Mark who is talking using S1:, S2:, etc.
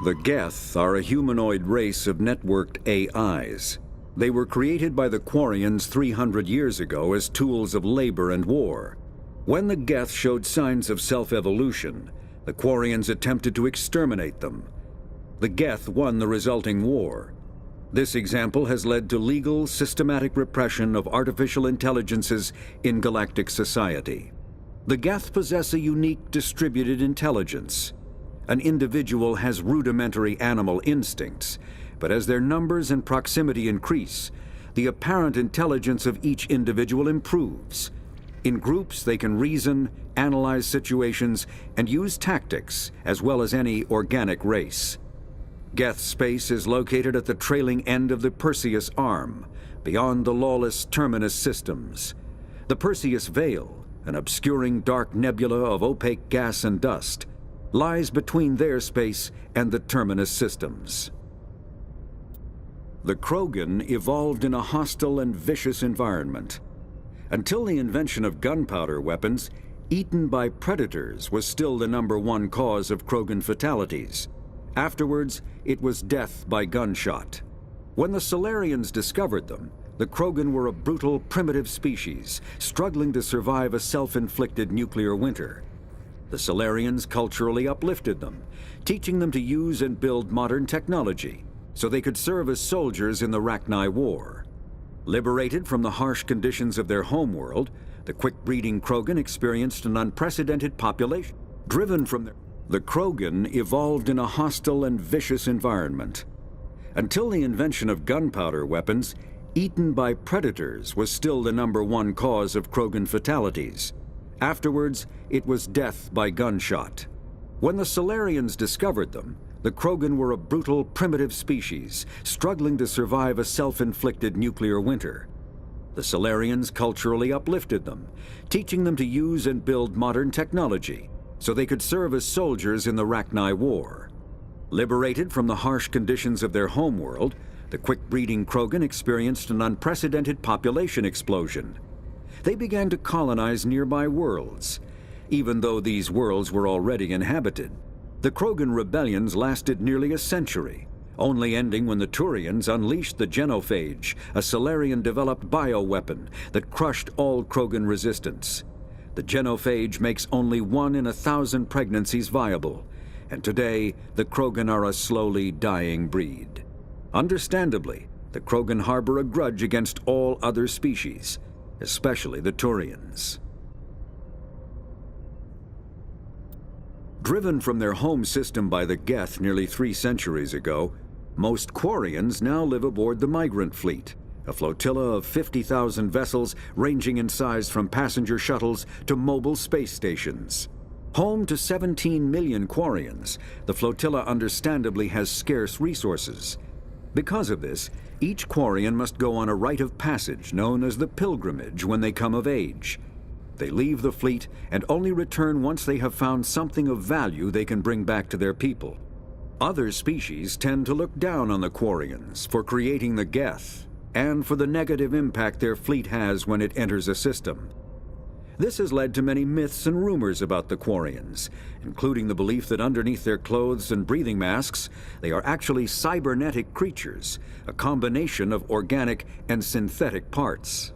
S1: The Geth are a humanoid race of networked AIs. They were created by the Quarians 300 years ago as tools of labor and war. When the Geth showed signs of self-evolution, the Quarians attempted to exterminate them. The Geth won the resulting war. This example has led to legal, systematic repression of artificial intelligences in galactic society. The Geth possess a unique distributed intelligence. An individual has rudimentary animal instincts, but as their numbers and proximity increase, the apparent intelligence of each individual improves. In groups, they can reason, analyze situations, and use tactics, as well as any organic race. Geth space is located at the trailing end of the Perseus Arm, beyond the lawless Terminus systems. The Perseus Veil, an obscuring dark nebula of opaque gas and dust, lies between their space and the Terminus systems. The Krogan evolved in a hostile and vicious environment. Until the invention of gunpowder weapons, eaten by predators was still the #1 cause of Krogan fatalities. Afterwards, it was death by gunshot. When the Solarians discovered them, the Krogan were a brutal, primitive species, struggling to survive a self-inflicted nuclear winter. The Solarians culturally uplifted them, teaching them to use and build modern technology, so they could serve as soldiers in the Rachni War. Liberated from the harsh conditions of their homeworld, the quick-breeding Krogan experienced an unprecedented population. The Krogan evolved in a hostile and vicious environment. Until the invention of gunpowder weapons, eaten by predators was still the #1 cause of Krogan fatalities. Afterwards, it was death by gunshot. When the Solarians discovered them, the Krogan were a brutal, primitive species, struggling to survive a self-inflicted nuclear winter. The Solarians culturally uplifted them, teaching them to use and build modern technology, so they could serve as soldiers in the Rachni War. Liberated from the harsh conditions of their homeworld, the quick-breeding Krogan experienced an unprecedented population explosion. They began to colonize nearby worlds. Even though these worlds were already inhabited, the Krogan rebellions lasted nearly a century, only ending when the Turians unleashed the genophage, a Solarian-developed bioweapon that crushed all Krogan resistance. The genophage makes only 1 in 1,000 pregnancies viable, and today the Krogan are a slowly dying breed. Understandably, the Krogan harbor a grudge against all other species, especially the Turians. Driven from their home system by the Geth nearly 3 centuries ago, most Quarians now live aboard the Migrant Fleet, a flotilla of 50,000 vessels ranging in size from passenger shuttles to mobile space stations. Home to 17 million Quarians, the flotilla understandably has scarce resources. Because of this, each Quarian must go on a rite of passage known as the pilgrimage when they come of age. They leave the fleet and only return once they have found something of value they can bring back to their people. Other species tend to look down on the Quarians for creating the Geth and for the negative impact their fleet has when it enters a system. This has led to many myths and rumors about the Quarians, including the belief that underneath their clothes and breathing masks, they are actually cybernetic creatures, a combination of organic and synthetic parts.